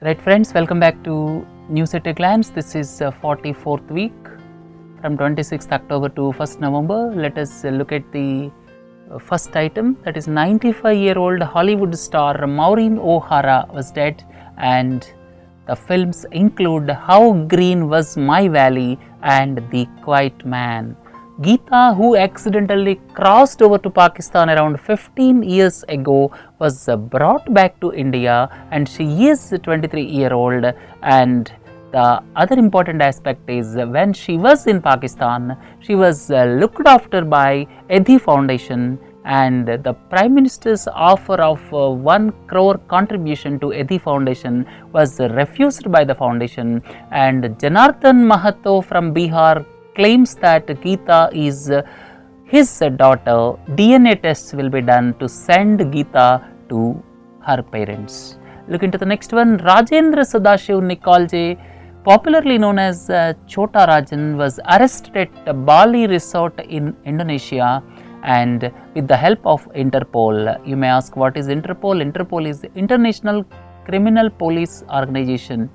Right friends, welcome back to News at a Glance. This is 44th week from 26th October to 1st November. Let us look at the first item, that is 95-year-old Hollywood star Maureen O'Hara was dead, and the films include How Green Was My Valley and The Quiet Man. Geeta, who accidentally crossed over to Pakistan around 15 years ago, was brought back to India, and she is 23-year-old. And the other important aspect is when she was in Pakistan, she was looked after by Edhi Foundation, and the Prime Minister's offer of 1 crore contribution to Edhi Foundation was refused by the foundation, and Janardhan Mahato from Bihar claims that Geeta is his daughter. DNA tests will be done to send Geeta to her parents. Look into the next one. Rajendra Sadashiv Nikolje, popularly known as Chota Rajan, was arrested at Bali resort in Indonesia, and with the help of Interpol. You may ask, what is Interpol? Interpol is the International Criminal Police Organization,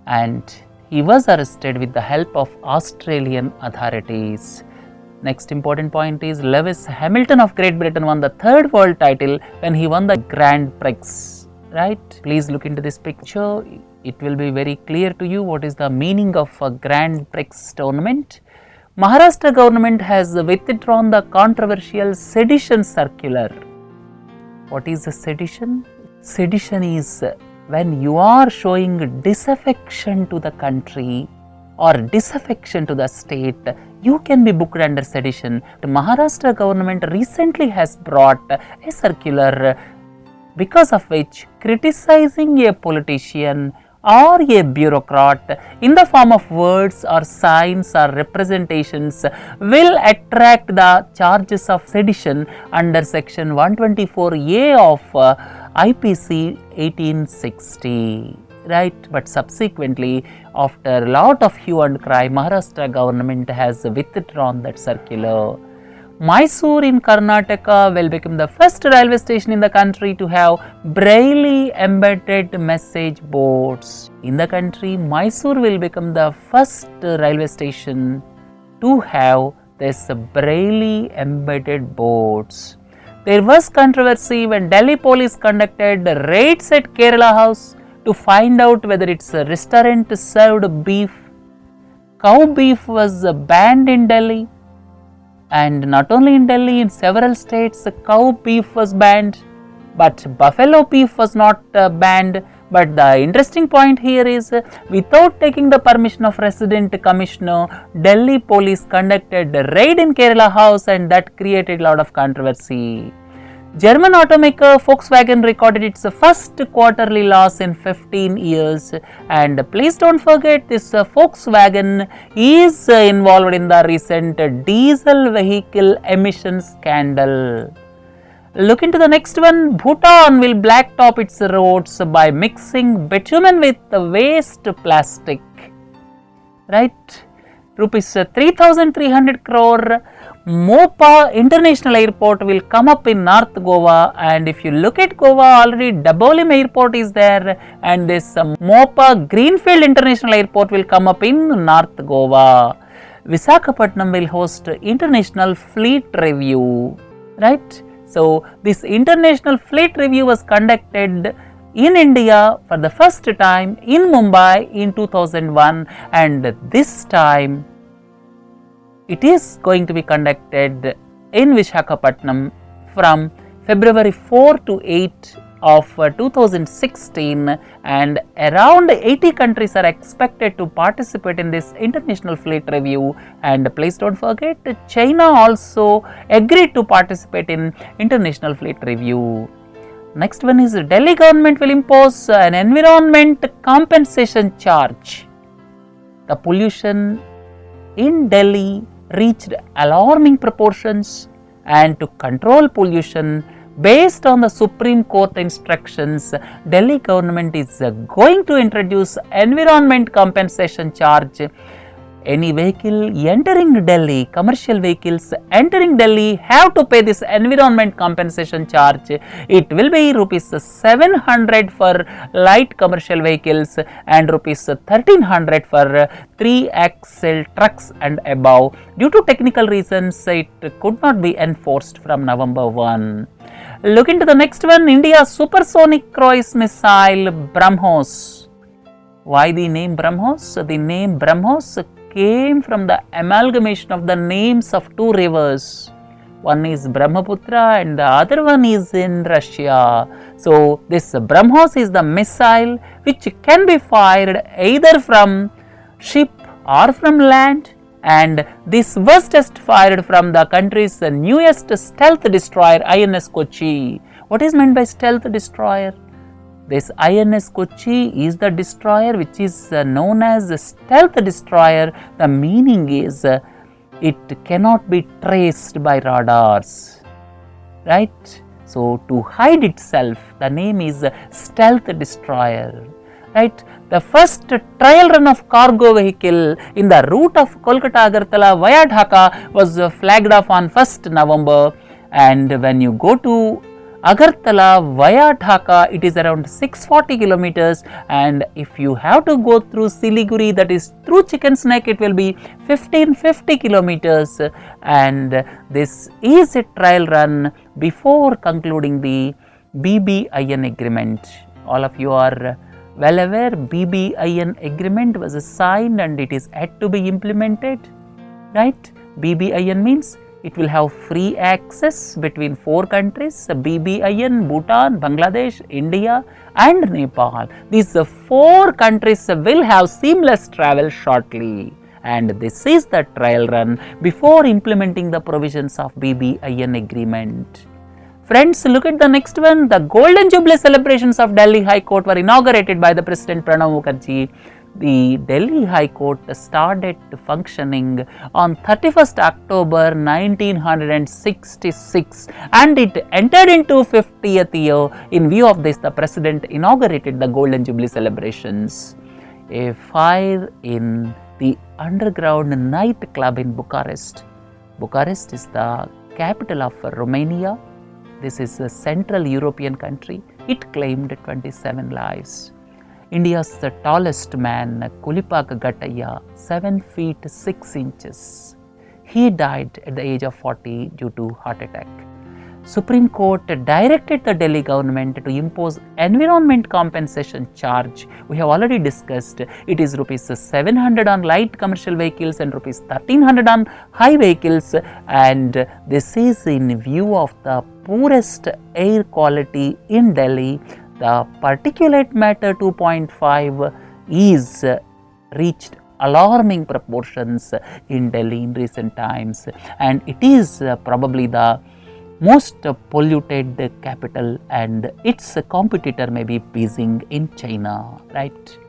and he was arrested with the help of Australian authorities. Next important point is Lewis Hamilton of Great Britain won the 3rd world title when he won the Grand Prix. Right? Please look into this picture. It will be very clear to you what is the meaning of a Grand Prix tournament. Maharashtra government has withdrawn the controversial sedition circular. What is the sedition? Sedition is when you are showing disaffection to the country or disaffection to the state, you can be booked under sedition. The Maharashtra government recently has brought a circular because of which criticizing a politician or a bureaucrat in the form of words or signs or representations will attract the charges of sedition under section 124A of IPC 1860, right? But subsequently, after a lot of hue and cry, Maharashtra government has withdrawn that circular. Mysore in Karnataka will become the first railway station in the country to have Braille embedded message boards. In the country, Mysore will become the first railway station to have this Braille embedded boards. There was controversy when Delhi police conducted raids at Kerala House to find out whether its restaurant served beef. Cow beef was banned in Delhi, and not only in Delhi, in several states cow beef was banned, but buffalo beef was not banned. But the interesting point here is, without taking the permission of resident commissioner, Delhi police conducted a raid in Kerala House, and that created a lot of controversy. German automaker Volkswagen recorded its first quarterly loss in 15 years, and please don't forget, this Volkswagen is involved in the recent diesel vehicle emission scandal. Look into the next one. Bhutan will blacktop its roads by mixing bitumen with waste plastic. Right? Rupees 3,300 crore. Mopa International Airport will come up in North Goa, and if you look at Goa, already Dabolim Airport is there, and this Mopa Greenfield International Airport will come up in North Goa. Visakhapatnam will host International Fleet Review. Right? So, this International Fleet Review was conducted in India for the first time in Mumbai in 2001, and this time it is going to be conducted in Visakhapatnam from February 4 to 8 of 2016, and around 80 countries are expected to participate in this International Fleet Review. And please don't forget, China also agreed to participate in International Fleet Review. Next one is Delhi government will impose an environment compensation charge. The pollution in Delhi reached alarming proportions, and to control pollution, based on the Supreme Court instructions, Delhi government is going to introduce environment compensation charge Any vehicle entering Delhi, commercial vehicles entering Delhi have to pay this environment compensation charge. It will be rupees 700 for light commercial vehicles and rupees 1300 for 3-axle trucks and above. Due to technical reasons, it could not be enforced from November 1. Look into the next one, India's supersonic cruise missile BrahMos. Why the name BrahMos? The name BrahMos came from the amalgamation of the names of two rivers. One is Brahmaputra and the other one is in Russia. So, this BrahMos is the missile which can be fired either from ship or from land, and this was just fired from the country's newest stealth destroyer INS Kochi. What is meant by stealth destroyer? This INS Kochi is the destroyer which is known as a stealth destroyer. The meaning is it cannot be traced by radars, right? So, to hide itself, the name is stealth destroyer, right? The first trial run of cargo vehicle in the route of Kolkata Agartala via Dhaka was flagged off on 1st November, and when you go to Agartala via Dhaka, it is around 640 kilometers, and if you have to go through Siliguri, that is through Chicken Neck, it will be 1550 kilometers, and this is a trial run before concluding the BBIN agreement. All of you are well aware, BBIN agreement was signed and it is yet to be implemented, right? BBIN means it will have free access between 4 countries, BBIN, Bhutan, Bangladesh, India and Nepal. These 4 countries will have seamless travel shortly, and this is the trial run before implementing the provisions of BBIN agreement. Friends, look at the next one. The Golden Jubilee celebrations of Delhi High Court were inaugurated by the President Pranab Mukherjee. The Delhi High Court started functioning on 31st October 1966 and it entered into 50th year. In view of this, the President inaugurated the Golden Jubilee celebrations. A fire in the underground night club in Bucharest. Bucharest is the capital of Romania. This is a Central European country. It claimed 27 lives. India's tallest man, Kulipak Gataya, 7 feet 6 inches. He died at the age of 40 due to heart attack. Supreme Court directed the Delhi government to impose environment compensation charge. We have already discussed, it is rupees 700 on light commercial vehicles and rupees 1300 on high vehicles, and this is in view of the poorest air quality in Delhi. The particulate matter 2.5 is reached alarming proportions in Delhi in recent times, and it is probably the most polluted capital, and its competitor may be Beijing in China, right?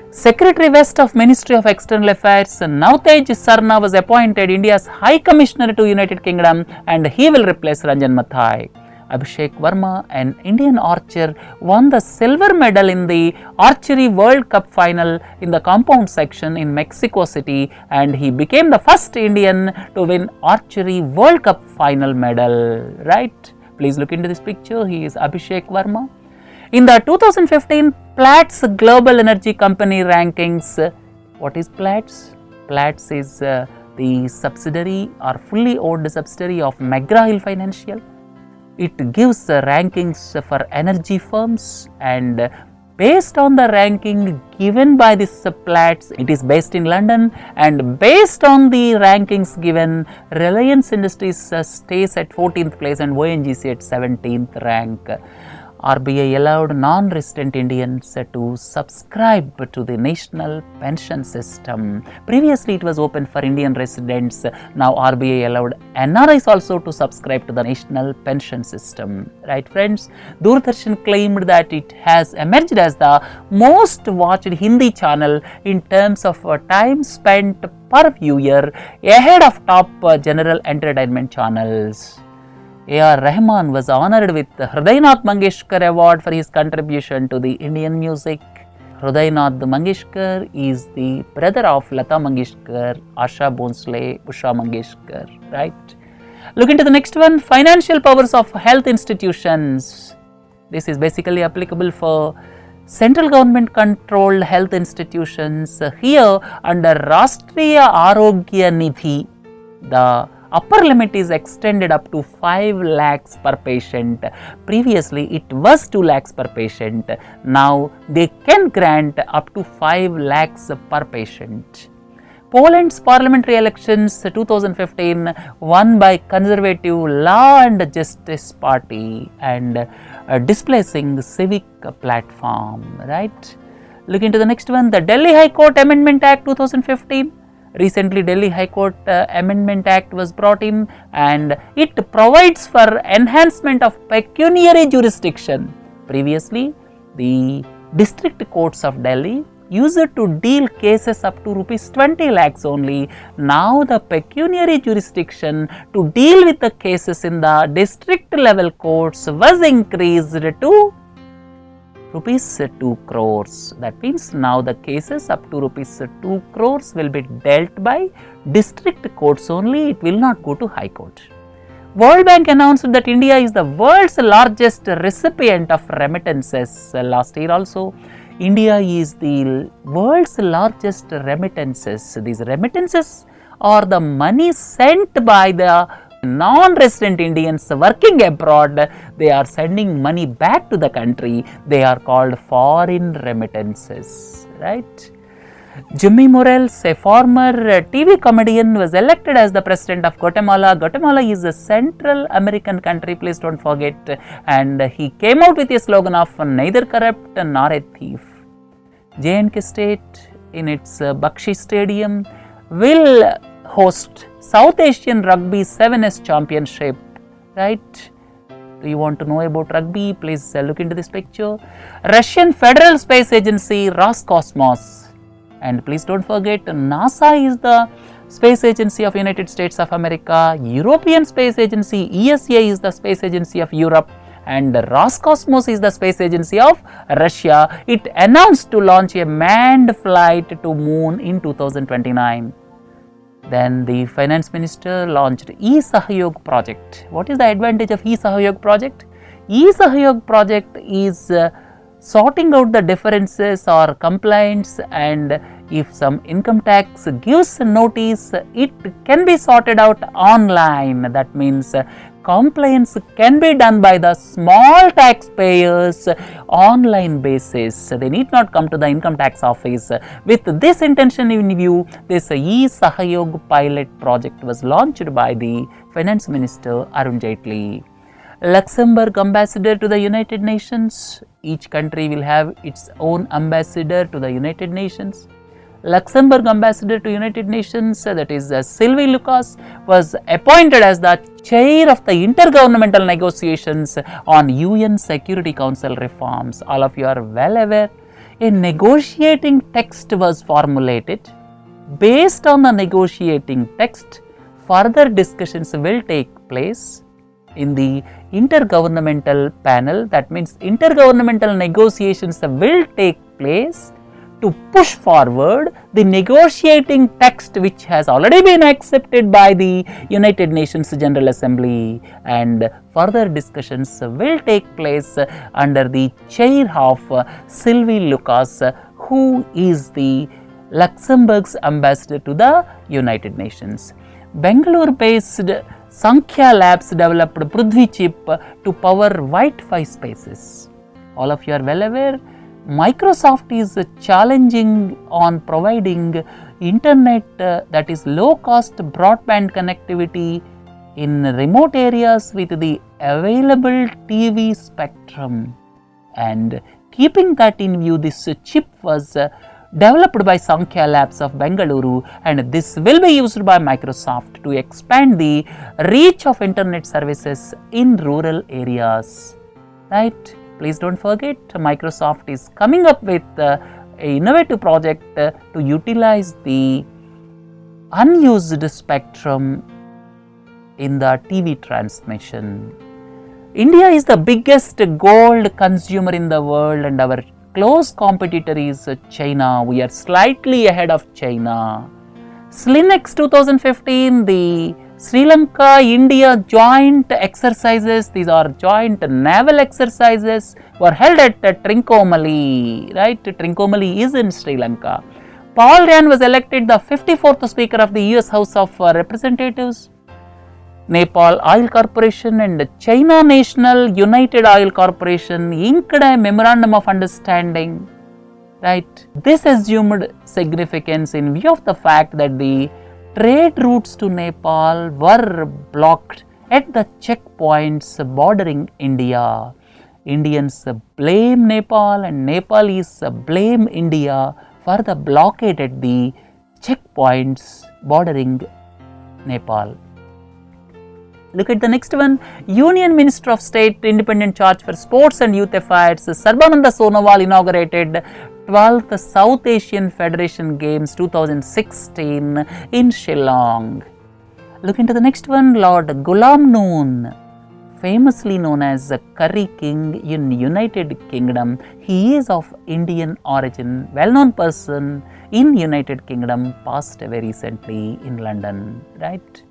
Secretary West of Ministry of External Affairs, Navtej Sarna, was appointed India's High Commissioner to United Kingdom, and he will replace Ranjan Mathai. Abhishek Verma, an Indian archer, won the silver medal in the Archery World Cup Final in the compound section in Mexico City, and he became the first Indian to win Archery World Cup Final medal, right? Please look into this picture. He is Abhishek Verma. In the 2015 Platts Global Energy Company rankings, what is Platts? Platts is the subsidiary or fully owned subsidiary of McGraw Hill Financial. It gives rankings for energy firms, and based on the ranking given by this Platts, it is based in London, and based on the rankings given, Reliance Industries stays at 14th place and ONGC at 17th rank. RBI allowed non-resident Indians to subscribe to the national pension system. Previously, it was open for Indian residents. Now, RBI allowed NRIs also to subscribe to the national pension system. Right, friends? Doordarshan claimed that it has emerged as the most watched Hindi channel in terms of time spent per viewer, ahead of top general entertainment channels. A.R. Rahman was honoured with the Hridaynath Mangeshkar Award for his contribution to the Indian music. Hridaynath Mangeshkar is the brother of Lata Mangeshkar, Asha Bhonsle, Usha Mangeshkar, right? Look into the next one, financial powers of health institutions. This is basically applicable for central government controlled health institutions. Here under Rashtriya Arogya Nidhi, the upper limit is extended up to 5 lakhs per patient. Previously it was 2 lakhs per patient. Now they can grant up to 5 lakhs per patient. Poland's parliamentary elections 2015 won by Conservative Law and Justice Party and displacing Civic platform, right? Look into the next one, the Delhi High Court Amendment Act 2015. Recently Delhi High Court Amendment Act was brought in and it provides for enhancement of pecuniary jurisdiction. Previously the district courts of Delhi used to deal cases up to rupees 20 lakhs only. Now the pecuniary jurisdiction to deal with the cases in the district level courts was increased to rupees 2 crores. That means now the cases up to rupees 2 crores will be dealt by district courts only, it will not go to High Court. World Bank announced that India is the world's largest recipient of remittances. Last year also, India is the world's largest remittances. These remittances are the money sent by the non-resident Indians working abroad. They are sending money back to the country. They are called foreign remittances, right? Jimmy Morales, a former TV comedian, was elected as the president of Guatemala. Guatemala is a Central American country, please don't forget. And he came out with a slogan of neither corrupt nor a thief. J&K State in its Bakshi Stadium will host South Asian Rugby 7S Championship, right? Do you want to know about rugby? Please look into this picture. Russian Federal Space Agency Roscosmos. And please don't forget, NASA is the space agency of United States of America, European Space Agency, ESA is the space agency of Europe, and Roscosmos is the space agency of Russia. It announced to launch a manned flight to moon in 2029. Then the finance minister launched e-Sahyog project. What is the advantage of e-Sahyog project? E-Sahyog project is sorting out the differences or complaints, and if some income tax gives notice, it can be sorted out online. That means compliance can be done by the small taxpayers online basis. They need not come to the income tax office. With this intention in view, this e-Sahyog pilot project was launched by the finance minister Arun Jaitley. Luxembourg ambassador to the United Nations. Each country will have its own ambassador to the United Nations. Luxembourg ambassador to United Nations, that is Sylvie Lucas, was appointed as the chair of the intergovernmental negotiations on UN Security Council reforms. All of you are well aware, a negotiating text was formulated. Based on the negotiating text, further discussions will take place in the intergovernmental panel. That means intergovernmental negotiations will take place to push forward the negotiating text which has already been accepted by the United Nations General Assembly, and further discussions will take place under the chair of Sylvie Lucas, who is the Luxembourg's ambassador to the United Nations. Bangalore-based Sankhya Labs developed Prithvi chip to power Wi-Fi spaces. All of you are well aware, Microsoft is challenging on providing internet that is low-cost broadband connectivity in remote areas with the available TV spectrum. And keeping that in view, this chip was developed by Sankhya Labs of Bengaluru, and this will be used by Microsoft to expand the reach of internet services in rural areas, right? Please don't forget, Microsoft is coming up with an innovative project to utilize the unused spectrum in the TV transmission. India is the biggest gold consumer in the world, and our close competitor is China. We are slightly ahead of China. SLINEX 2015, the Sri Lanka-India Joint Exercises, these are joint naval exercises, were held at Trincomalee, right? Trincomalee is in Sri Lanka. Paul Ryan was elected the 54th Speaker of the US House of Representatives. Nepal Oil Corporation and China National United Oil Corporation inked a Memorandum of Understanding, right? This assumed significance in view of the fact that the trade routes to Nepal were blocked at the checkpoints bordering India. Indians blame Nepal and Nepalese blame India for the blockade at the checkpoints bordering Nepal. Look at the next one. Union Minister of State Independent Charge for Sports and Youth Affairs Sarbananda Sonowal inaugurated 12th South Asian Federation Games 2016 in Shillong. Look into the next one. Lord Ghulam Noon, famously known as the Curry King in United Kingdom. He is of Indian origin, well-known person in United Kingdom, passed away recently in London, right?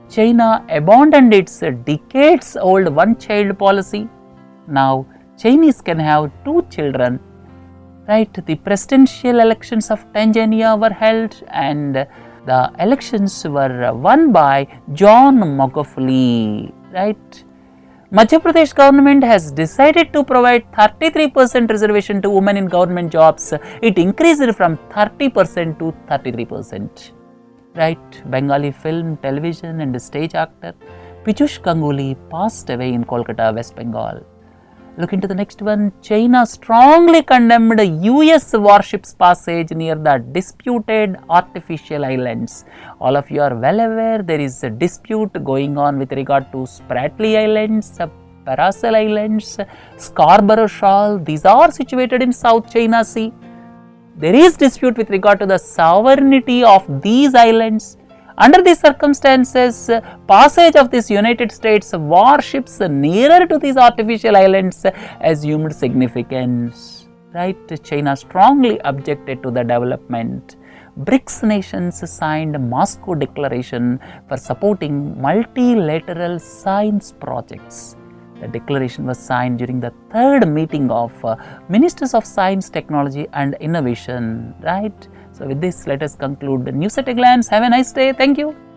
China abandoned its decades-old one-child policy. Now, Chinese can have 2 children, right? The presidential elections of Tanzania were held and the elections were won by John Magufuli, right? Madhya Pradesh government has decided to provide 33% reservation to women in government jobs. It increased from 30% to 33%. Right, Bengali film, television and stage actor Plush Ganguly passed away in Kolkata, West Bengal. Look into the next one. China strongly condemned US warships passage near the disputed artificial islands. All of you are well aware there is a dispute going on with regard to Spratly Islands, Paracel Islands, Scarborough Shoal. These are situated in South China Sea. There is dispute with regard to the sovereignty of these islands. Under these circumstances, passage of these United States warships nearer to these artificial islands assumed significance. Right? China strongly objected to the development. BRICS nations signed Moscow Declaration for supporting multilateral science projects. The declaration was signed during the 3rd meeting of Ministers of Science, Technology and Innovation, right? So with this, let us conclude the news at a glance. Have a nice day. Thank you.